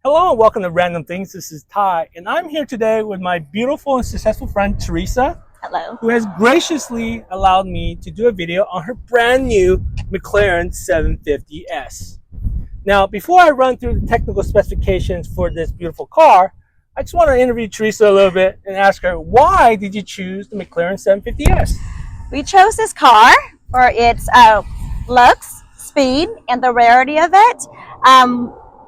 Hello and welcome to Random Things. This is Ty, and I'm here today with my beautiful and successful friend Teresa. Hello. Who has graciously allowed me to do a video on her brand new McLaren 750S. Now, before I run through the technical specifications for this beautiful car, I just want to interview Teresa a little bit and ask her, why did you choose the McLaren 750S? We chose this car for its looks, speed, and the rarity of it.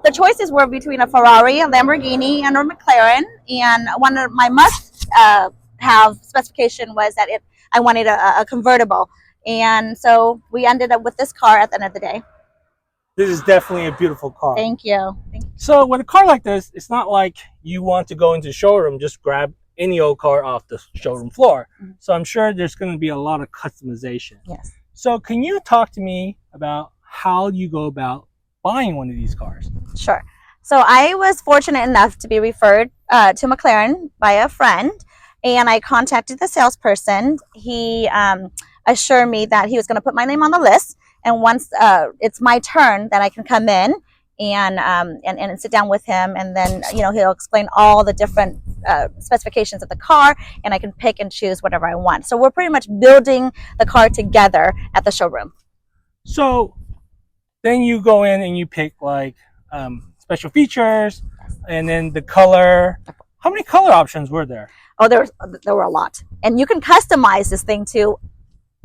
The choices were between a Ferrari, a Lamborghini, and a McLaren. And one of my must-have specification was that I wanted a convertible. And so we ended up with this car at the end of the day. This is definitely a beautiful car. Thank you. So with a car like this, it's not like you want to go into the showroom, just grab any old car off the showroom floor. Mm-hmm. So I'm sure there's going to be a lot of customization. Yes. So can you talk to me about how you go about buying one of these cars? Sure. So I was fortunate enough to be referred to McLaren by a friend, and I contacted the salesperson. He assured me that he was going to put my name on the list, and once it's my turn, that I can come in and sit down with him, and then he'll explain all the different specifications of the car, and I can pick and choose whatever I want. So we're pretty much building the car together at the showroom. So then you go in and you pick like special features, and then the color. How many color options were there? Oh, there were a lot, and you can customize this thing too.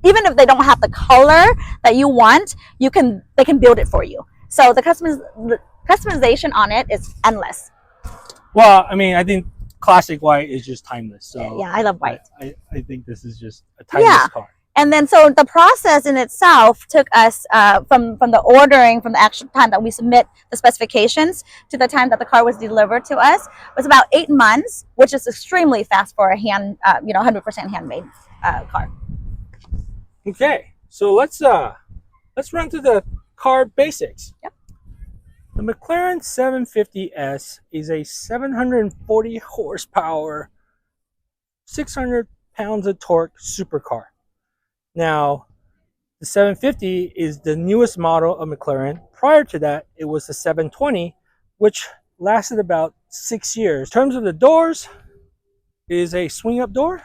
Even if they don't have the color that you want, they can build it for you. So the customization on it is endless. Well, I mean, I think classic white is just timeless. So yeah, I love white. I think this is just a timeless car. And then so the process in itself took us from the ordering, from the actual time that we submit the specifications to the time that the car was delivered to us was about 8 months, which is extremely fast for a 100% handmade car. Okay, so let's run through the car basics. Yep. The McLaren 750S is a 740 horsepower, 600 pounds of torque supercar. Now, the 750 is the newest model of McLaren. Prior to that, it was the 720, which lasted about 6 years. In terms of the doors, it is a swing-up door.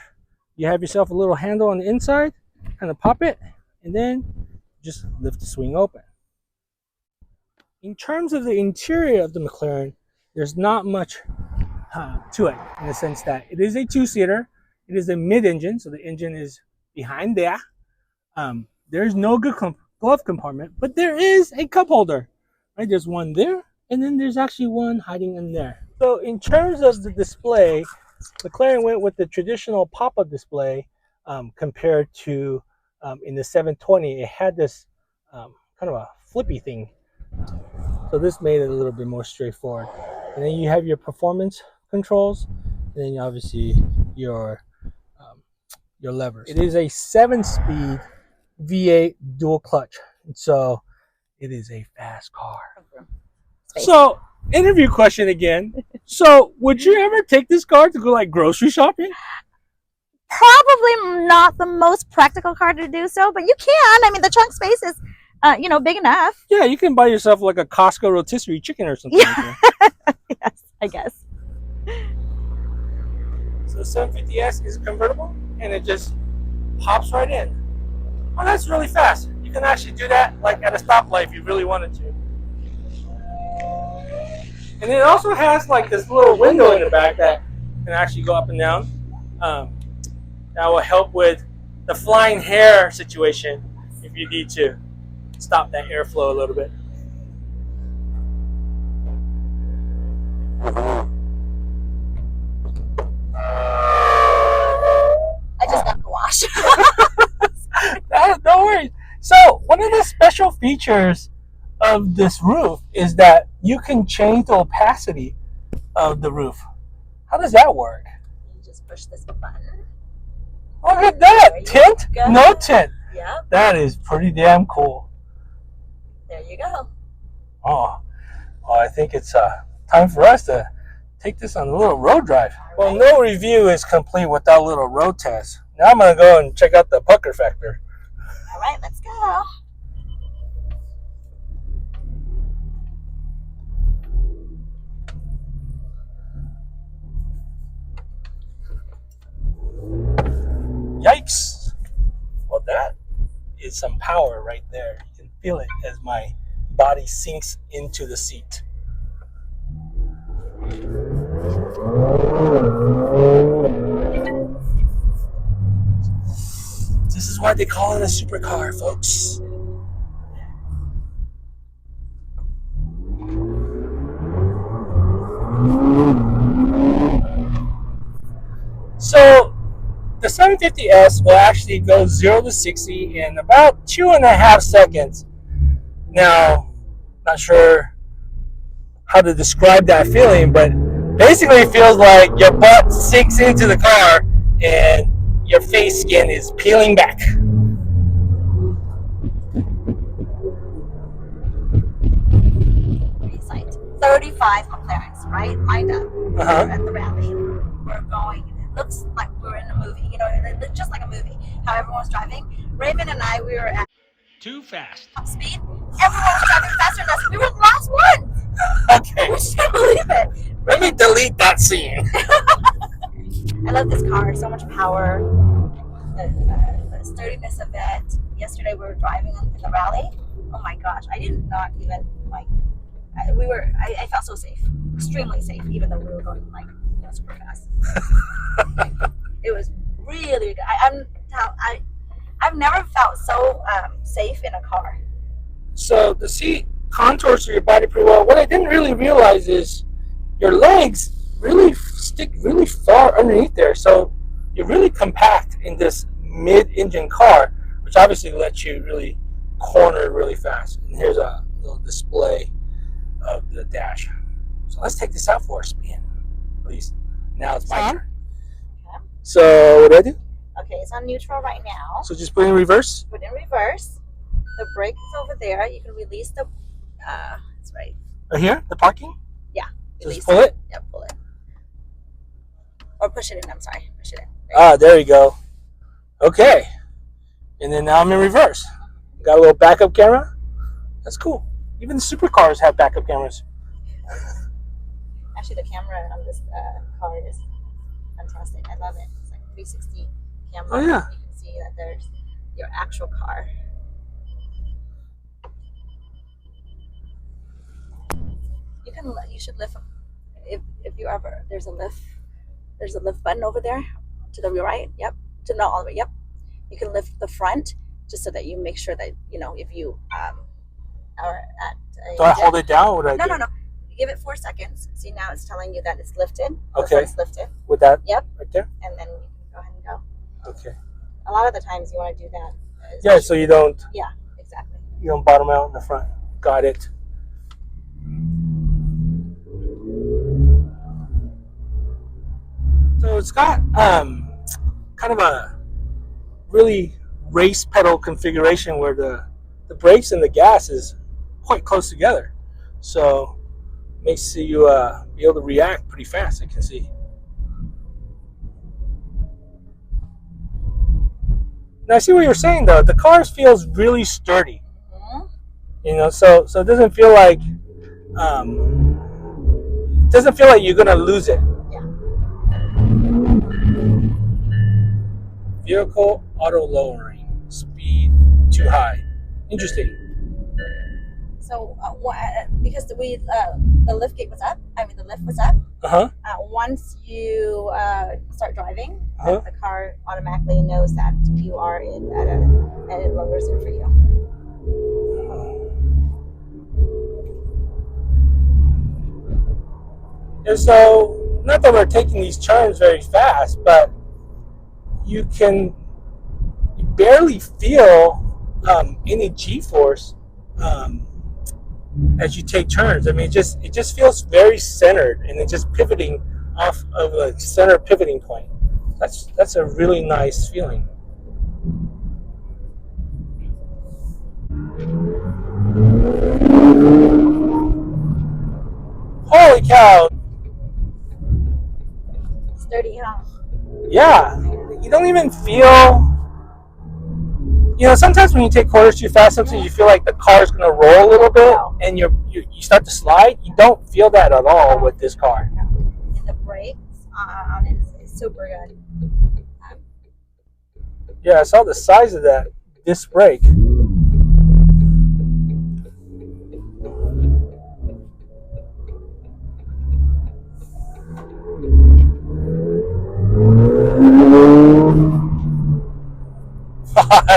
You have yourself a little handle on the inside, kind of pop it, and then just lift the swing open. In terms of the interior of the McLaren, there's not much to it, in the sense that it is a two-seater. It is a mid-engine, so the engine is behind there. There's no glove compartment, but there is a cup holder. Right? There's one there, and then there's actually one hiding in there. So in terms of the display, McLaren went with the traditional pop-up display compared to in the 720. It had this kind of a flippy thing. So this made it a little bit more straightforward. And then you have your performance controls, and then obviously your levers. It is a 7-speed V8 dual clutch, and so it is a fast car. So, interview question again. So, would you ever take this car to go like grocery shopping? Probably not the most practical car to do so, but you can. I mean, the trunk space is, big enough. Yeah, you can buy yourself like a Costco rotisserie chicken or something. Yeah. Like that. Yes, I guess. So, 750S is convertible, and it just pops right in. Oh, that's really fast. You can actually do that like at a stoplight if you really wanted to. And it also has like this little window in the back that can actually go up and down. That will help with the flying hair situation if you need to stop that airflow a little bit. I just got the wash. No worries. So one of the special features of this roof is that you can change the opacity of the roof. How does that work? You just push this button. Look at that! Tint? No tint. Yeah. That is pretty damn cool. There you go. Oh, I think it's time for us to take this on a little road drive. Well, no review is complete without a little road test. Now I'm going to go and check out the pucker factor. All right, let's go. is some power right there. You can feel it as my body sinks into the seat. This is why they call it a supercar, folks. So the 750S will actually go 0 to 60 in about 2.5 seconds. Now, not sure how to describe that feeling, but basically it feels like your butt sinks into the car and your face skin is peeling back. Site. 35 McLarens, right? Lined up at the rally. We're going, it looks like we're in a movie, you know, it looked just like a movie, how everyone was driving. Raymond and I, we were at Too fast. top speed. Everyone was driving faster than us. We were the last one. Okay. We can't believe it. Let me delete that scene. I love this car, so much power, the sturdiness of it. Yesterday we were driving in the rally. Oh my gosh, I did not even like. I felt so safe, extremely safe, even though we were going like super fast. It was really good. I've never felt so safe in a car. So the seat contours to your body pretty well. What I didn't really realize is your legs really stick really far underneath there. So you're really compact in this mid-engine car, which obviously lets you really corner really fast. And here's a little display of the dash. So let's take this out for a spin, please. Now it's my turn. Okay. So what do I do? Okay, it's on neutral right now. So just put it in reverse? Put it in reverse. The brake is over there. You can release the, that's right. Right here, the parking? Yeah. So just pull it? Yeah, pull it. Or push it in, I'm sorry. Push it in. There you go. Okay. And then now I'm in reverse. Got a little backup camera. That's cool. Even the supercars have backup cameras. Actually, the camera on this car is fantastic. I love it. It's like 360 camera. Oh, yeah. You can see that there's your actual car. You should lift if you ever there's a lift button over there to the right. Yep. To not all the way. Yep. You can lift the front just so that you make sure that if you are at do I hold it down? Or do I no. Give it 4 seconds. See, now it's telling you that it's lifted. Okay. It's lifted. With that? Yep. Right there? And then you can go ahead and go. Okay. A lot of the times you want to do that. Yeah, so you don't. Yeah, exactly. You don't bottom out in the front. Got it. So it's got kind of a really race pedal configuration where the brakes and the gas is quite close together. So makes you be able to react pretty fast, I can see. Now I see what you're saying though. The car feels really sturdy. You know, so it doesn't feel like you're gonna lose it. Yeah. Vehicle auto lowering, speed too high. Interesting. So because the lift gate was up, the lift was up. Once you start driving, the car automatically knows that you are in and it lowers it for you. And so, not that we're taking these turns very fast, but you barely feel any G-force as you take turns. I mean, it just feels very centered, and it's just pivoting off of a center pivoting point. That's a really nice feeling. Holy cow! Sturdy, huh? Yeah, you don't even feel. You know, sometimes when you take corners too fast, sometimes you feel like the car's gonna roll a little bit, and you start to slide. You don't feel that at all with this car. And the brakes on it is super good. Yeah, I saw the size of that disc brake.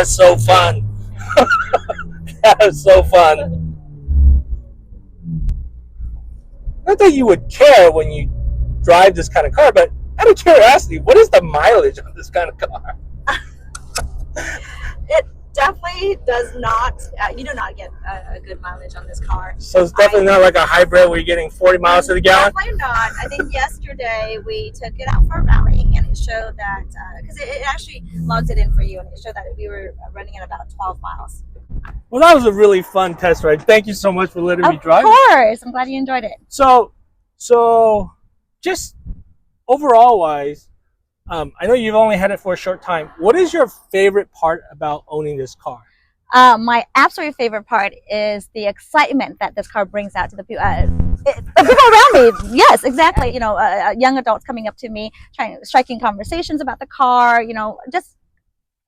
was so fun. That was so fun. Not that you would care when you drive this kind of car, but out of curiosity, what is the mileage on this kind of car? It definitely does not. You do not get a good mileage on this car. So it's definitely not like a hybrid where you're getting 40 miles to the gallon? Definitely not. I think yesterday we took it out for a rally and it showed that, because it actually logs it in for you, and it showed that we were running at about 12 miles. Well, that was a really fun test ride. Thank you so much for letting me drive. Of course. I'm glad you enjoyed it. So just overall wise, I know you've only had it for a short time. What is your favorite part about owning this car? My absolute favorite part is the excitement that this car brings out to the people around me. Yes, exactly. You know, young adults coming up to me, striking conversations about the car. You know, just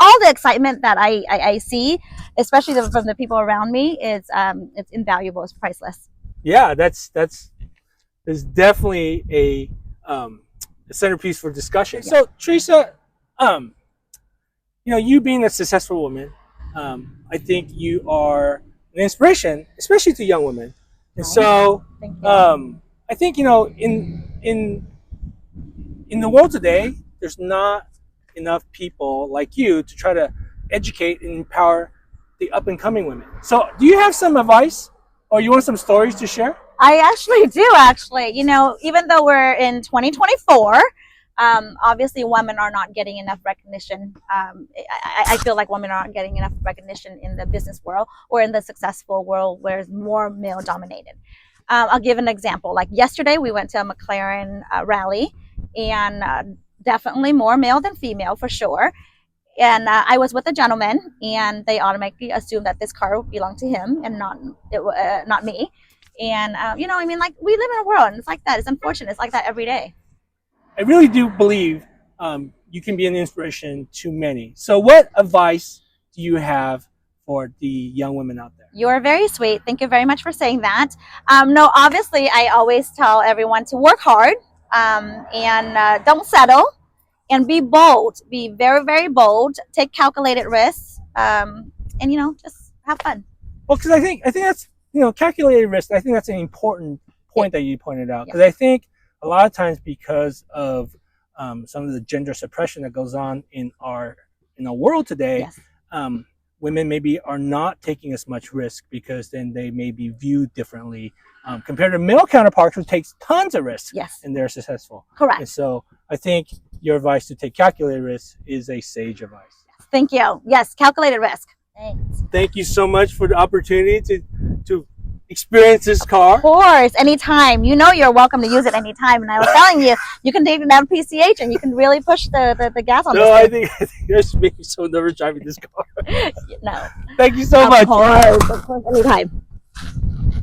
all the excitement that I see, especially from the people around me, is it's invaluable. It's priceless. Yeah, that's definitely a centerpiece for discussion. Yeah. So Teresa, you know, you being a successful woman, I think you are an inspiration, especially to young women. And so, I think, you know, in the world today, there's not enough people like you to try to educate and empower the up and coming women. So, do you have some advice, or you want some stories to share? I actually do. You know, even though we're in 2024. Obviously, women are not getting enough recognition. I feel like women are not getting enough recognition in the business world or in the successful world where it's more male dominated. I'll give an example. Like yesterday, we went to a McLaren rally, and definitely more male than female for sure. And I was with a gentleman, and they automatically assumed that this car belonged to him and not me. And you know, I mean, like, we live in a world, and it's like that. It's unfortunate. It's like that every day. I really do believe you can be an inspiration to many. So what advice do you have for the young women out there? You are very sweet. Thank you very much for saying that. No, obviously, I always tell everyone to work hard and don't settle, and be bold. Be very, very bold. Take calculated risks, and, you know, just have fun. Well, because I think that's, you know, calculated risk. I think that's an important point that you pointed out, because I think a lot of times, because of some of the gender suppression that goes on in our world today, women maybe are not taking as much risk, because then they may be viewed differently compared to male counterparts who takes tons of risks and they're successful. Correct. And so I think your advice to take calculated risk is a sage advice. Thank you. Yes, calculated risk. Thanks. Thank you so much for the opportunity to experience this car. Of course, anytime. You know, you're welcome to use it anytime. And I was telling you, you can take it down PCH and you can really push the gas on this. No, I think that's making me so nervous driving this car. No. Thank you so much. Of course, anytime.